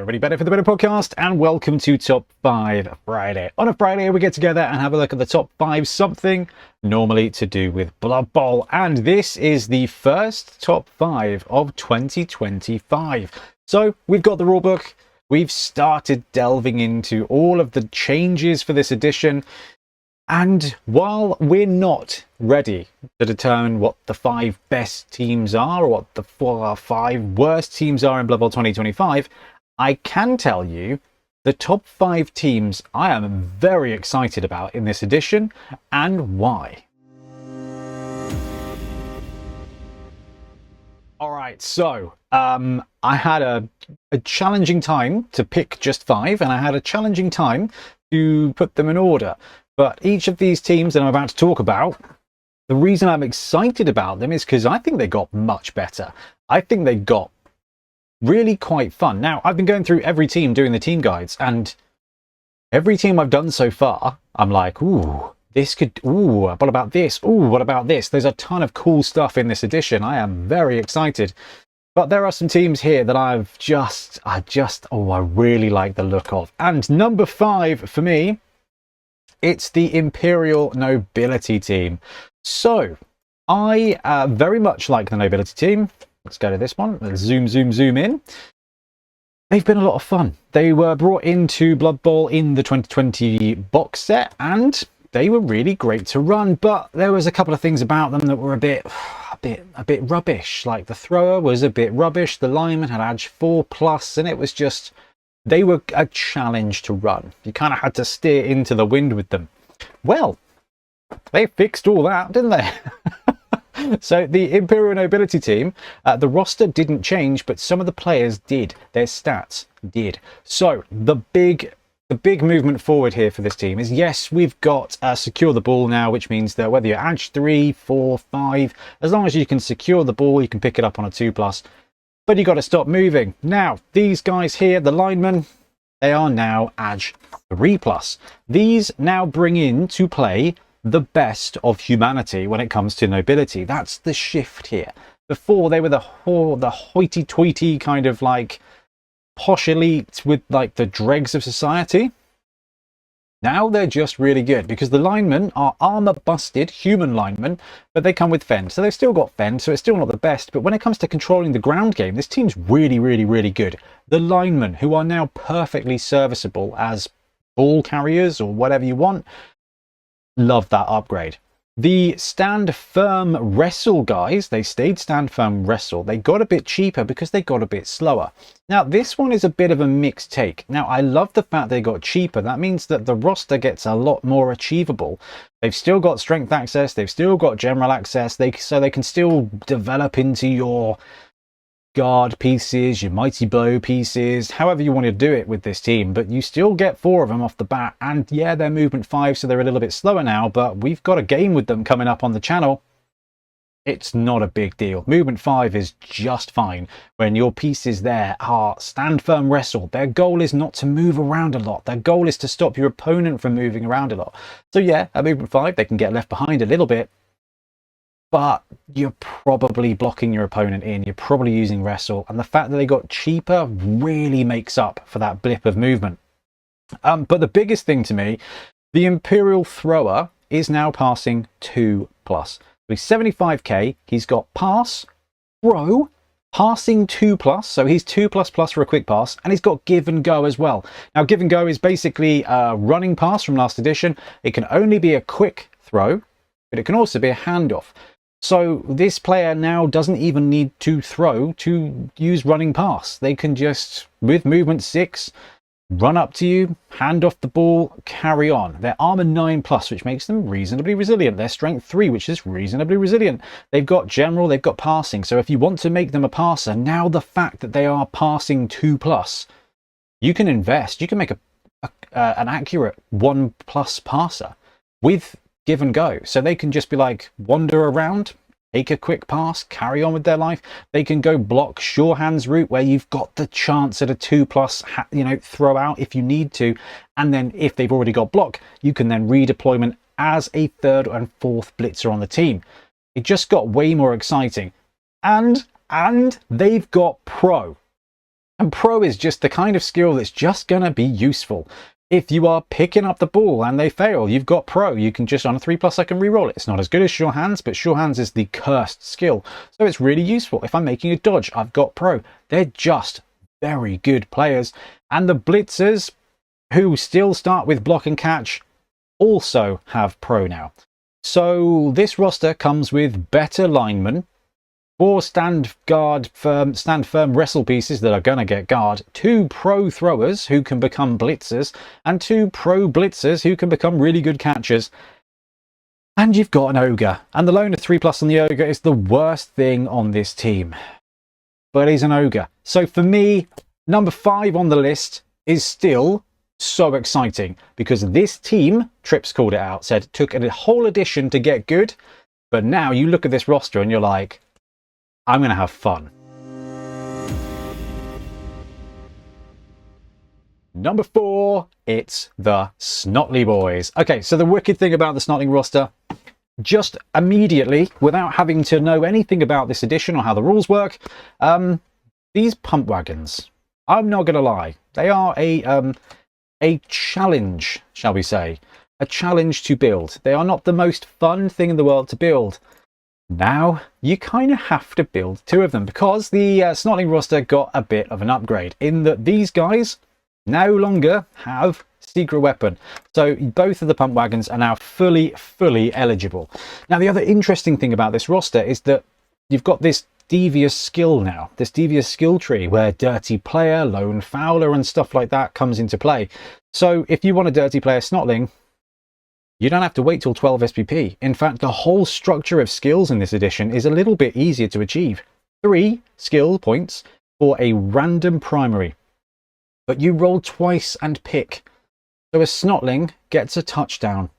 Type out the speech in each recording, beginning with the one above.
everybody, Better for the Better podcast, and welcome to Top 5 Friday. On a Friday, we get together and have a look at the top 5 something normally to do with Blood Bowl. And this is the first top 5 of 2025. So we've got the rulebook. We've started delving into all of the changes for this edition. And while we're not ready to determine what the 5 best teams are or what the 5 worst teams are in Blood Bowl 2025, I can tell you the top 5 teams I am very excited about in this edition and why. Alright, so I had a challenging time to pick just 5, and I had a challenging time to put them in order. But each of these teams that I'm about to talk about, the reason I'm excited about them is because I think they got much better. I think they got really quite fun. Now, I've been going through every team doing the team guides, and every team I've done so far, I'm like, ooh, this could, ooh, what about this? Ooh, what about this? There's a ton of cool stuff in this edition. I am very excited. But there are some teams here that I really like the look of. And number 5 for me, it's the Imperial Nobility team. So I very much like the Nobility team. Let's go to this one. Let's zoom in. They've been a lot of fun. They were brought into Blood Bowl in the 2020 box set, and they were really great to run. But there was a couple of things about them that were a bit rubbish. Like the thrower was a bit rubbish. The lineman had edge 4+, and it was just, they were a challenge to run. You kind of had to steer into the wind with them. Well, they fixed all that, didn't they? So the Imperial Nobility team, the roster didn't change, but some of the players did. Their stats did. So the big movement forward here for this team is, yes, we've got secure the ball now, which means that whether you're edge 3, 4, 5, as long as you can secure the ball, you can pick it up on a 2+. But you got to stop moving. Now, these guys here, the linemen, they are now edge 3+. These now bring into play the best of humanity when it comes to nobility. That's the shift here. Before, they were the hoity-toity kind of like posh elite with like the dregs of society. Now they're just really good because the linemen are armor-busted human linemen, but they come with fend. So they've still got fend, so it's still not the best. But when it comes to controlling the ground game, this team's really, really, really good. The linemen, who are now perfectly serviceable as ball carriers or whatever you want, love that upgrade. The stand firm wrestle guys, they stayed stand firm wrestle. They got a bit cheaper because they got a bit slower. Now this one is a bit of a mixed take. Now I love the fact they got cheaper. That means that the roster gets a lot more achievable. They've still got strength access, they've still got general access, so they can still develop into your guard pieces, your mighty blow pieces, however you want to do it with this team, but you still get 4 of them off the bat. And yeah, they're movement 5, so they're a little bit slower now, but we've got a game with them coming up on the channel. It's not a big deal. Movement 5 is just fine when your pieces there are stand firm wrestle. Their goal is not to move around a lot. Their goal is to stop your opponent from moving around a lot. So yeah, at movement 5, they can get left behind a little bit, but you're probably blocking your opponent in. You're probably using wrestle. And the fact that they got cheaper really makes up for that blip of movement. But the biggest thing to me, the Imperial Thrower is now passing 2+. So he's 75k. He's got pass, throw, passing 2+. So he's 2++ for a quick pass. And he's got give and go as well. Now, give and go is basically a running pass from last edition. It can only be a quick throw, but it can also be a handoff. So this player now doesn't even need to throw to use running pass. They can just, with movement 6, run up to you, hand off the ball, carry on. They're armor 9+, which makes them reasonably resilient. They're strength 3, which is reasonably resilient. They've got general, they've got passing. So if you want to make them a passer, now the fact that they are passing 2+, you can invest. You can make an accurate 1+ passer with give and go. So they can just be like, wander around, take a quick pass, carry on with their life. They can go block sure hands route where you've got the chance at a 2+, throw out if you need to. And then if they've already got block, you can then redeployment as a 3rd and 4th blitzer on the team. It just got way more exciting. And they've got pro. And pro is just the kind of skill that's just going to be useful. If you are picking up the ball and they fail, you've got pro. You can just on a 3+ second reroll it. It's not as good as sure hands, but sure hands is the cursed skill. So it's really useful. If I'm making a dodge, I've got pro. They're just very good players. And the blitzers, who still start with block and catch, also have pro now. So this roster comes with better linemen, 4 stand firm wrestle pieces that are going to get guard, 2 pro throwers who can become blitzers, and 2 pro blitzers who can become really good catchers. And you've got an ogre. And the loner 3+ on the ogre is the worst thing on this team. But he's an ogre. So for me, number 5 on the list is still so exciting, because this team, Trips called it out, said it took a whole edition to get good. But now you look at this roster and you're like, I'm going to have fun. Number 4, it's the Snotley boys. Okay, so the wicked thing about the Snotling roster, just immediately, without having to know anything about this edition or how the rules work, these pump wagons, I'm not going to lie, they are a challenge, shall we say. A challenge to build. They are not the most fun thing in the world to build. Now, you kind of have to build 2 of them, because the Snotling roster got a bit of an upgrade in that these guys no longer have secret weapon. So both of the pump wagons are now fully eligible. Now, the other interesting thing about this roster is that you've got this devious skill now, this devious skill tree where dirty player, lone fowler and stuff like that comes into play. So if you want a dirty player Snotling, you don't have to wait till 12 SPP. In fact, the whole structure of skills in this edition is a little bit easier to achieve. 3 skill points for a random primary, but you roll twice and pick. So a Snotling gets a touchdown,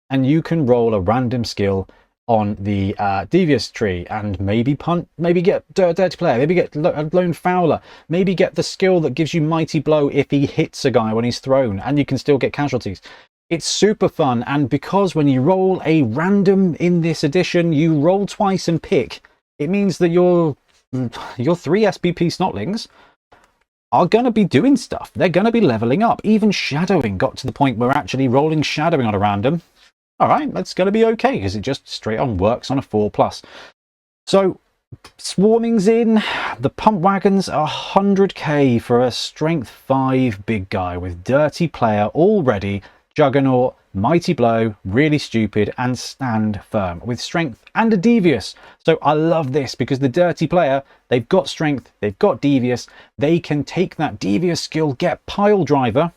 and you can roll a random skill on the devious tree and maybe punt, maybe get dirty player, maybe get lone fowler, maybe get the skill that gives you mighty blow if he hits a guy when he's thrown, and you can still get casualties. It's super fun, and because when you roll a random in this edition, you roll twice and pick, it means that your 3 SPP Snotlings are going to be doing stuff. They're going to be leveling up. Even shadowing got to the point where actually rolling shadowing on a random, all right, that's going to be okay, because it just straight on works on a 4+. So swarming's in. The pump wagons are 100k for a strength 5 big guy with dirty player already, juggernaut, mighty blow, really stupid, and stand firm with strength and a devious. So I love this because the dirty player, they've got strength, they've got devious, they can take that devious skill, get pile driver.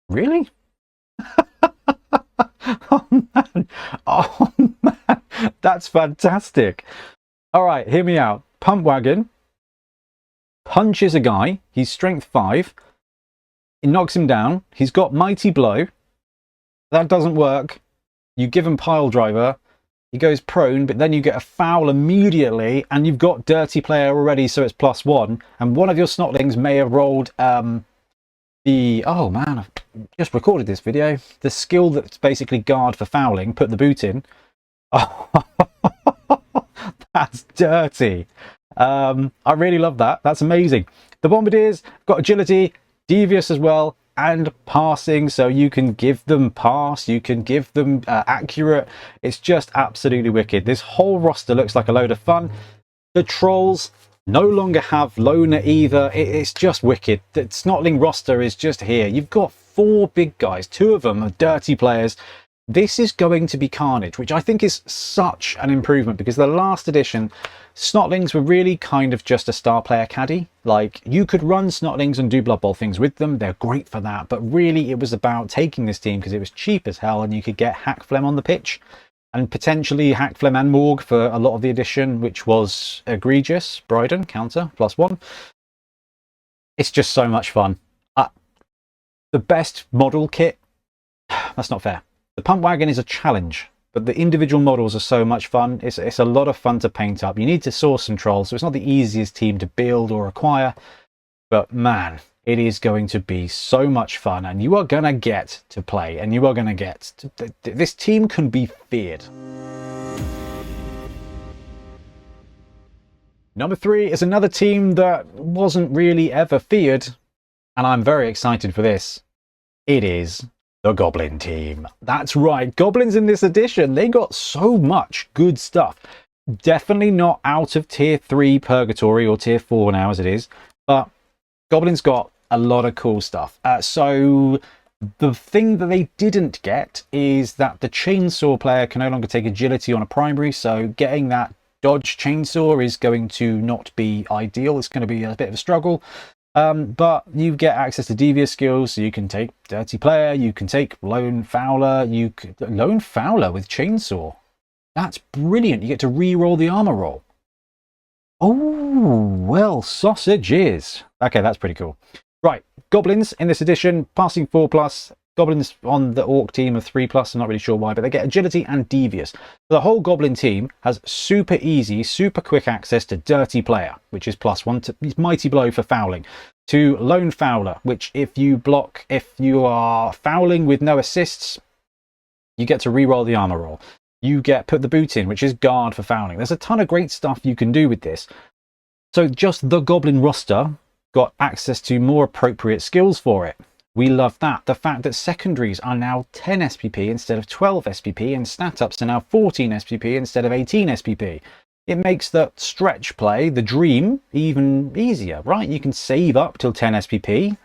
Really? Oh man, that's fantastic. All right, hear me out. Pump wagon punches a guy, he's strength 5, it knocks him down, he's got mighty blow, that doesn't work, you give him pile driver, he goes prone, but then you get a foul immediately, and you've got dirty player already, so it's +1, and one of your Snotlings may have rolled oh man, I've just recorded this video, the skill that's basically guard for fouling, put the boot in. Oh, that's dirty. I really love that. That's amazing. The Bombardiers got agility, devious as well, and passing, so you can give them pass, you can give them accurate. It's just absolutely wicked. This whole roster looks like a load of fun. The trolls no longer have loner either. It's just wicked. The Snotling roster is just here. You've got 4 big guys, 2 of them are dirty players. This is going to be carnage, which I think is such an improvement, because the last edition Snotlings were really kind of just a star player caddy. Like, you could run Snotlings and do Blood Bowl things with them, they're great for that, but really it was about taking this team because it was cheap as hell and you could get Hack Flem on the pitch, and potentially Hack Flem and Morg for a lot of the edition, which was egregious. Bryden counter +1. It's just so much fun. The best model kit, that's not fair. The pump wagon is a challenge, but the individual models are so much fun. It's a lot of fun to paint up. You need to source some trolls, so it's not the easiest team to build or acquire, but man, it is going to be so much fun, and you are going to get to play, and you are going to get to, this team can be feared. Number 3 is another team that wasn't really ever feared, and I'm very excited for this. It is the Goblin team. That's right, Goblins in this edition, they got so much good stuff. Definitely not out of tier 3 purgatory or tier 4 now as it is, but Goblins got a lot of cool stuff. So the thing that they didn't get is that the chainsaw player can no longer take agility on a primary, so getting that dodge chainsaw is going to not be ideal. It's going to be a bit of a struggle. But you get access to devious skills, so you can take Dirty Player, you can take Lone Fowler, Lone Fowler with Chainsaw. That's brilliant. You get to re-roll the armor roll. Oh, well, sausages. Okay, that's pretty cool. Right, Goblins in this edition, passing 4+. Goblins on the Orc team of 3+, I'm not really sure why, but they get agility and devious. The whole Goblin team has super easy, super quick access to Dirty Player, which is +1 to Mighty Blow for fouling, to Lone Fowler, which if you are fouling with no assists, you get to re-roll the armor roll. You get Put the Boot in, which is guard for fouling. There's a ton of great stuff you can do with this. So just the Goblin roster got access to more appropriate skills for it. We love that. The fact that secondaries are now 10 SPP instead of 12 SPP, and stat ups are now 14 SPP instead of 18 SPP. It makes the stretch play, the dream, even easier, right? You can save up till 10 SPP.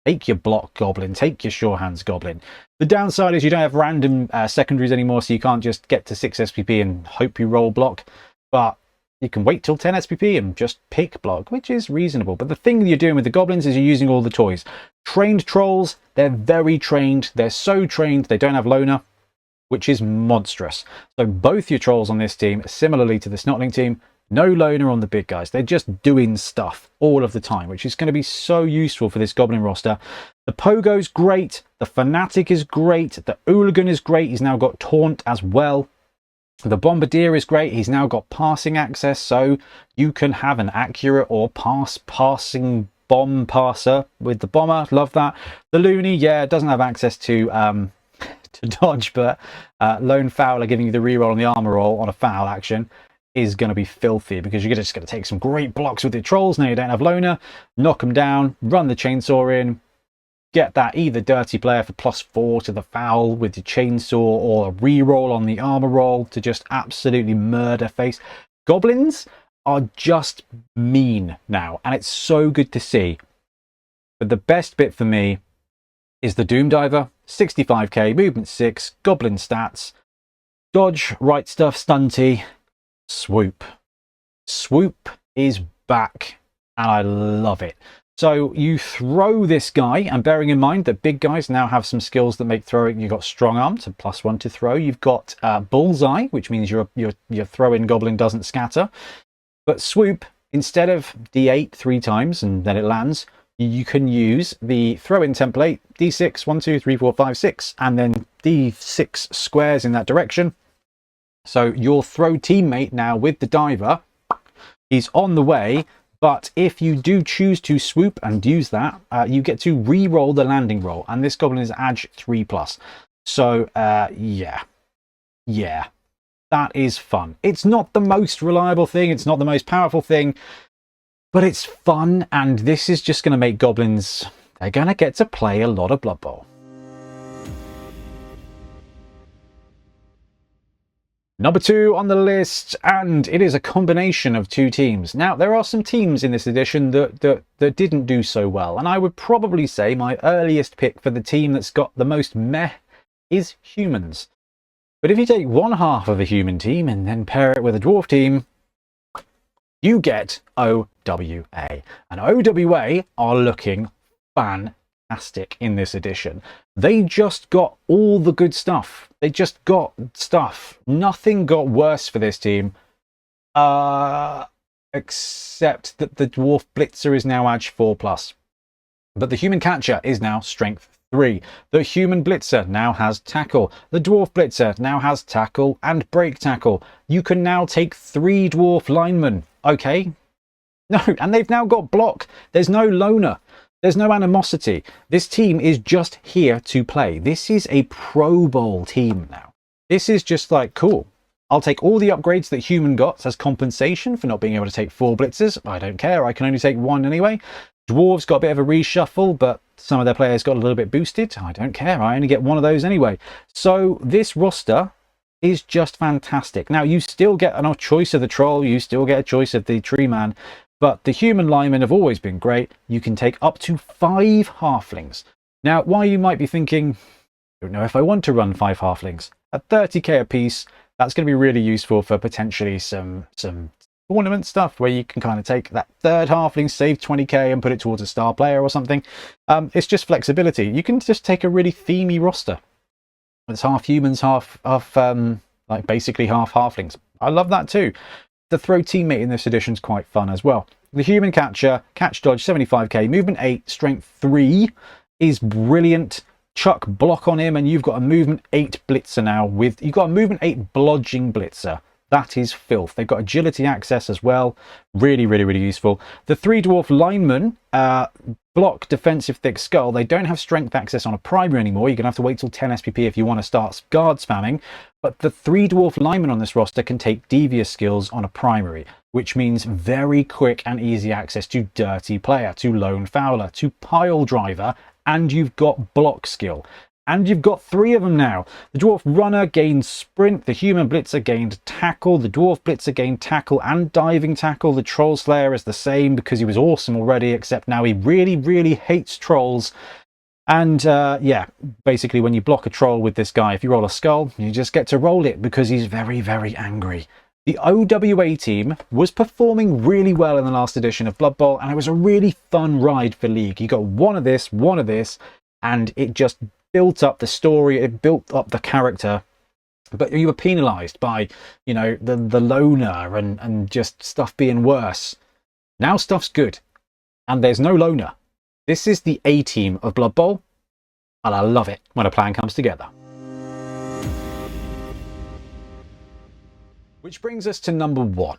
Take your block Goblin, take your sure hands Goblin. The downside is you don't have random secondaries anymore, so you can't just get to 6 SPP and hope you roll block. But you can wait till 10 SPP and just pick block, which is reasonable. But the thing you're doing with the Goblins is you're using all the toys. Trained trolls, they're very trained. They're so trained they don't have loner, which is monstrous. So both your trolls on this team, similarly to the Snotling team, no loner on the big guys. They're just doing stuff all of the time, which is going to be so useful for this Goblin roster. The Pogo's great. The Fanatic is great. The Hooligan is great. He's now got Taunt as well. The Bombardier is great. He's now got passing access, so you can have an accurate or passing bomb passer with the bomber. Love that. The Looney, yeah, doesn't have access to dodge, but Lone Fowler giving you the reroll on the armor roll on a foul action is going to be filthy, because you're just going to take some great blocks with your trolls. Now you don't have loner, knock them down, run the chainsaw in, get that either Dirty Player for +4 to the foul with your chainsaw, or a reroll on the armor roll to just absolutely murder face. Goblins are just mean now, and it's so good to see. But the best bit for me is the Doom Diver, 65k, movement 6, Goblin stats, dodge, right stuff, stunty, swoop. Swoop is back, and I love it. So you throw this guy, and bearing in mind that big guys now have some skills that make throwing, you've got strong arm, so +1 to throw. You've got bullseye, which means your throw-in goblin doesn't scatter. But swoop, instead of D8 3 times and then it lands, you can use the throw-in template, D6, 1, 2, 3, 4, 5, 6, and then D6 squares in that direction. So your throw teammate now with the diver, he's on the way. But if you do choose to swoop and use that, you get to re-roll the landing roll. And this Goblin is Ag 3+. So, yeah, that is fun. It's not the most reliable thing. It's not the most powerful thing. But it's fun. And this is just going to make Goblins, they're going to get to play a lot of Blood Bowl. Number 2 on the list, and it is a combination of 2 teams. Now, there are some teams in this edition that didn't do so well, and I would probably say my earliest pick for the team that's got the most meh is humans. But if you take one half of a human team and then pair it with a dwarf team, you get OWA. And OWA are looking fantastic in this edition. They just got all the good stuff. They just got stuff. Nothing got worse for this team, except that the Dwarf Blitzer is now Ag 4+. But the Human Catcher is now Strength 3. The Human Blitzer now has Tackle. The Dwarf Blitzer now has Tackle and Break Tackle. You can now take 3 Dwarf Linemen. Okay? No, and they've now got Block. There's no Loner. There's no animosity. This team is just here to play. This is a Pro Bowl team now. This is just like, cool. I'll take all the upgrades that human got as compensation for not being able to take 4 blitzers. I don't care, I can only take 1 anyway. Dwarves got a bit of a reshuffle, but some of their players got a little bit boosted. I don't care, I only get 1 of those anyway. So this roster is just fantastic. Now, you still get a choice of the troll, you still get a choice of the tree man, but the human linemen have always been great. You can take up to 5 halflings. Now, why you might be thinking, I don't know if I want to run 5 halflings. At 30k a piece, that's going to be really useful for potentially some tournament stuff where you can kind of take that third halfling, save 20k and put it towards a star player or something. It's just flexibility. You can just take a really themey roster. It's half humans, half like basically half halflings. I love that too. The throw teammate in this edition is quite fun as well. The human catcher, catch dodge 75k, movement 8, strength 3 is brilliant. Chuck block on him and you've got a movement 8 blitzer now. You've got a movement 8 blodging blitzer. That is filth. They've got agility access as well. Really, really, really useful. The 3 dwarf linemen, block, defensive, thick skull. They don't have strength access on a primary anymore. You're going to have to wait till 10 SPP if you want to start guard spamming. But the 3 dwarf linemen on this roster can take devious skills on a primary, which means very quick and easy access to dirty player, to lone fowler, to pile driver, and you've got block skill. And you've got 3 of them now. The dwarf runner gained sprint, the human blitzer gained tackle, the dwarf blitzer gained tackle and diving tackle. The troll slayer is the same because he was awesome already, except now he really, really hates trolls. And yeah, basically when you block a troll with this guy, if you roll a skull, you just get to roll it because he's very, very angry. The OWA team was performing really well in the last edition of Blood Bowl, and it was a really fun ride for League. You got one of this, and it just built up the story, it built up the character, but you were penalized by, you know, the loner and just stuff being worse. Now stuff's good, and there's no loner. This is the A team of Blood Bowl, and I love it when a plan comes together. Which brings us to number 1.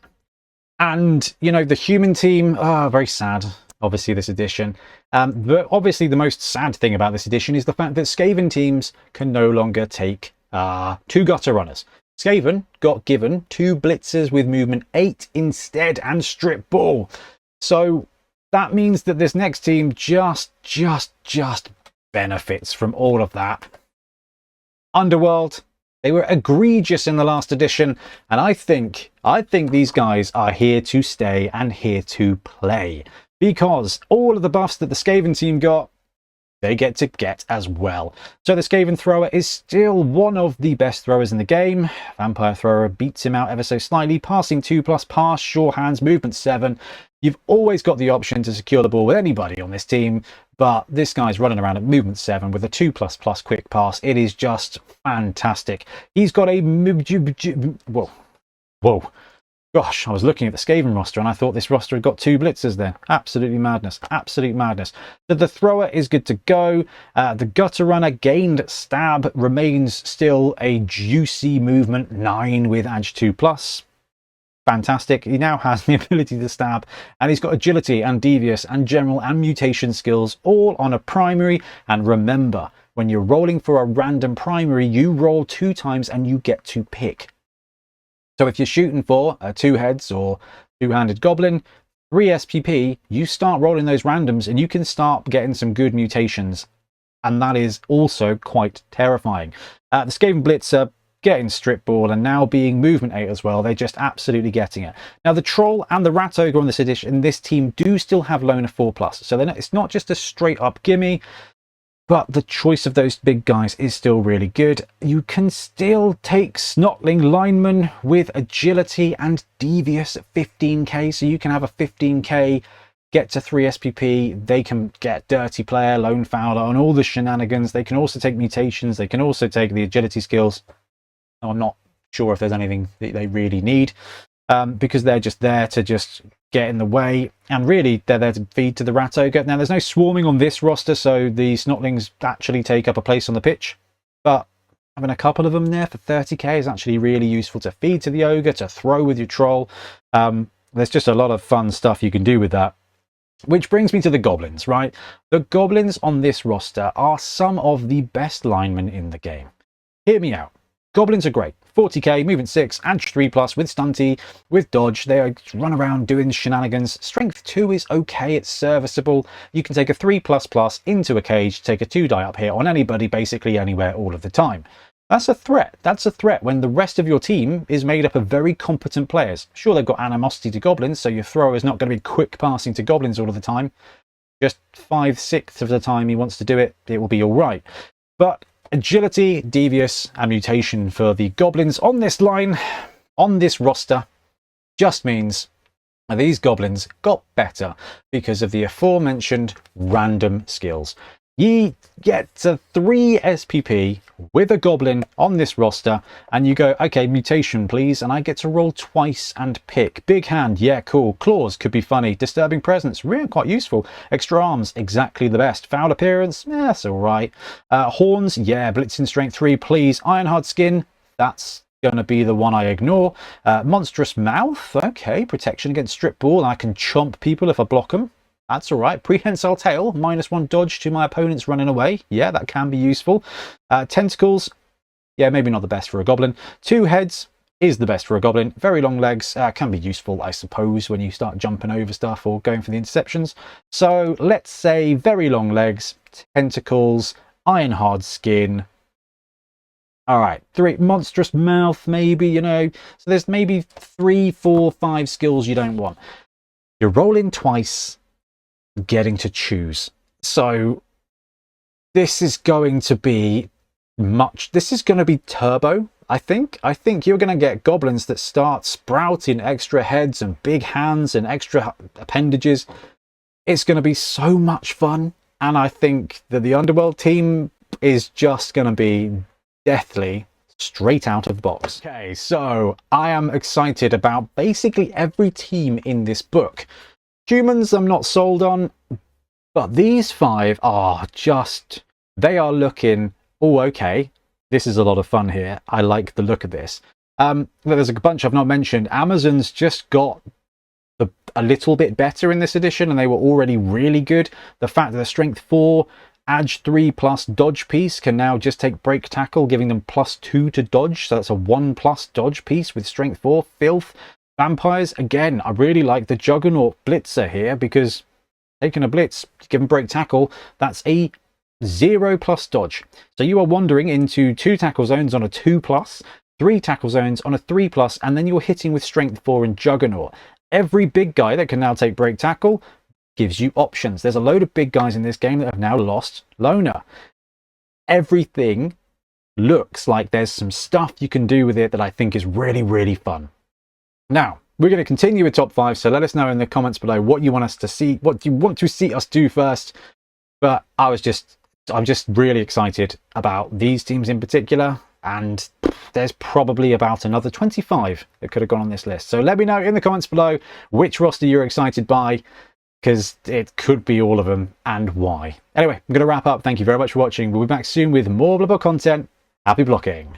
And, you know, the human team, very sad, obviously, this edition. But obviously, the most sad thing about this edition is the fact that Skaven teams can no longer take 2 gutter runners. Skaven got given 2 blitzers with movement 8 instead and strip ball. So that means that this next team just benefits from all of that. Underworld, they were egregious in the last edition, and I think these guys are here to stay and here to play, because all of the buffs that the Skaven team got, they get to get as well. So the Skaven thrower is still one of the best throwers in the game. Vampire thrower beats him out ever so slightly, passing 2+, pass, sure hands, movement 7. You've always got the option to secure the ball with anybody on this team, but this guy's running around at movement 7 with a 2++ quick pass. It is just fantastic. He's got a whoa. Gosh, I was looking at the Skaven roster and I thought this roster had got 2 blitzers there. Absolutely madness. Absolute madness. So the thrower is good to go. The gutter runner gained stab, remains still a juicy movement 9 with Edge 2+. Fantastic. He now has the ability to stab, and he's got agility and devious and general and mutation skills all on a primary. And remember, when you're rolling for a random primary, you roll 2 times and you get to pick. So if you're shooting for a 2 heads or 2-handed goblin, 3 SPP, you start rolling those randoms and you can start getting some good mutations. And that is also quite terrifying. The Skaven Blitzer getting strip ball and now being movement 8 as well. They're just absolutely getting it. Now the Troll and the Rat Ogre on this edition, this team do still have Loner 4+. So it's not just a straight up gimme. But the choice of those big guys is still really good. You can still take Snotling lineman with agility and devious at 15k. So you can have a 15k, get to 3 SPP. They can get dirty player, lone fowler, on all the shenanigans. They can also take mutations. They can also take the agility skills. Now, I'm not sure if there's anything that they really need because they're just there to just get in the way, and really they're there to feed to the Rat Ogre. Now there's no swarming on this roster, so the Snotlings actually take up a place on the pitch, but having a couple of them there for 30k is actually really useful to feed to the Ogre, to throw with your Troll. There's just a lot of fun stuff you can do with that. Which brings me to the Goblins, right? The Goblins on this roster are some of the best linemen in the game. Hear me out. Goblins are great. 40k, movement 6, and 3+, with stunty, with dodge. They run around doing shenanigans. Strength 2 is okay, it's serviceable. You can take a 3++ into a cage, take a 2 die up here on anybody, basically anywhere, all of the time. That's a threat. That's a threat when the rest of your team is made up of very competent players. Sure, they've got animosity to goblins, so your thrower is not going to be quick passing to goblins all of the time. Just 5/6 of the time he wants to do it, it will be all right. But agility, devious, and mutation for the goblins on this line, on this roster, just means these goblins got better because of the aforementioned random skills. Ye get to 3 SPP with a goblin on this roster, and you go, okay, mutation please, and I get to roll twice and pick. Big hand, yeah, cool. Claws could be funny. Disturbing presence, really quite useful. Extra arms, exactly the best. Foul appearance, yeah, that's all right. Horns, yeah, blitzing strength 3, please. Ironhard skin, that's going to be the one I ignore. Monstrous mouth, okay. Protection against strip ball, I can chomp people if I block them. That's all right. Prehensile tail, -1 dodge to my opponents running away. Yeah, that can be useful. Tentacles, yeah, maybe not the best for a goblin. 2 heads is the best for a goblin. Very long legs can be useful, I suppose, when you start jumping over stuff or going for the interceptions. So let's say very long legs, tentacles, iron-hard skin. All right, 3 monstrous mouth, maybe, you know. So there's maybe 3, 4, 5 skills you don't want. You're rolling twice, getting to choose. So this is going to be this is going to be turbo. I think you're going to get goblins that start sprouting extra heads and big hands and extra appendages. It's going to be so much fun, and I think that the Underworld team is just going to be deathly straight out of the box. Okay, so I am excited about basically every team in this book. Humans I'm not sold on, but these 5 are just, they are looking, oh, okay, this is a lot of fun here. I like the look of this. There's a bunch I've not mentioned. Amazon's just got a little bit better in this edition, and they were already really good. The fact that the strength 4, Ag 3+ dodge piece can now just take break tackle, giving them +2 to dodge. So that's a 1+ dodge piece with strength 4. Filth. Vampires, again, I really like the Juggernaut Blitzer here, because taking a blitz, given break tackle, that's a 0+ dodge. So you are wandering into 2 tackle zones on a 2+, 3 tackle zones on a 3+, and then you're hitting with strength 4 and Juggernaut. Every big guy that can now take break tackle gives you options. There's a load of big guys in this game that have now lost Loner. Everything looks like there's some stuff you can do with it that I think is really, really fun. Now, we're going to continue with top 5, so let us know in the comments below what you want us to see, what you want to see us do first. But I'm just really excited about these teams in particular, and there's probably about another 25 that could have gone on this list. So let me know in the comments below which roster you're excited by, because it could be all of them, and why. Anyway, I'm going to wrap up. Thank you very much for watching. We'll be back soon with more Blood Bowl content. Happy blocking.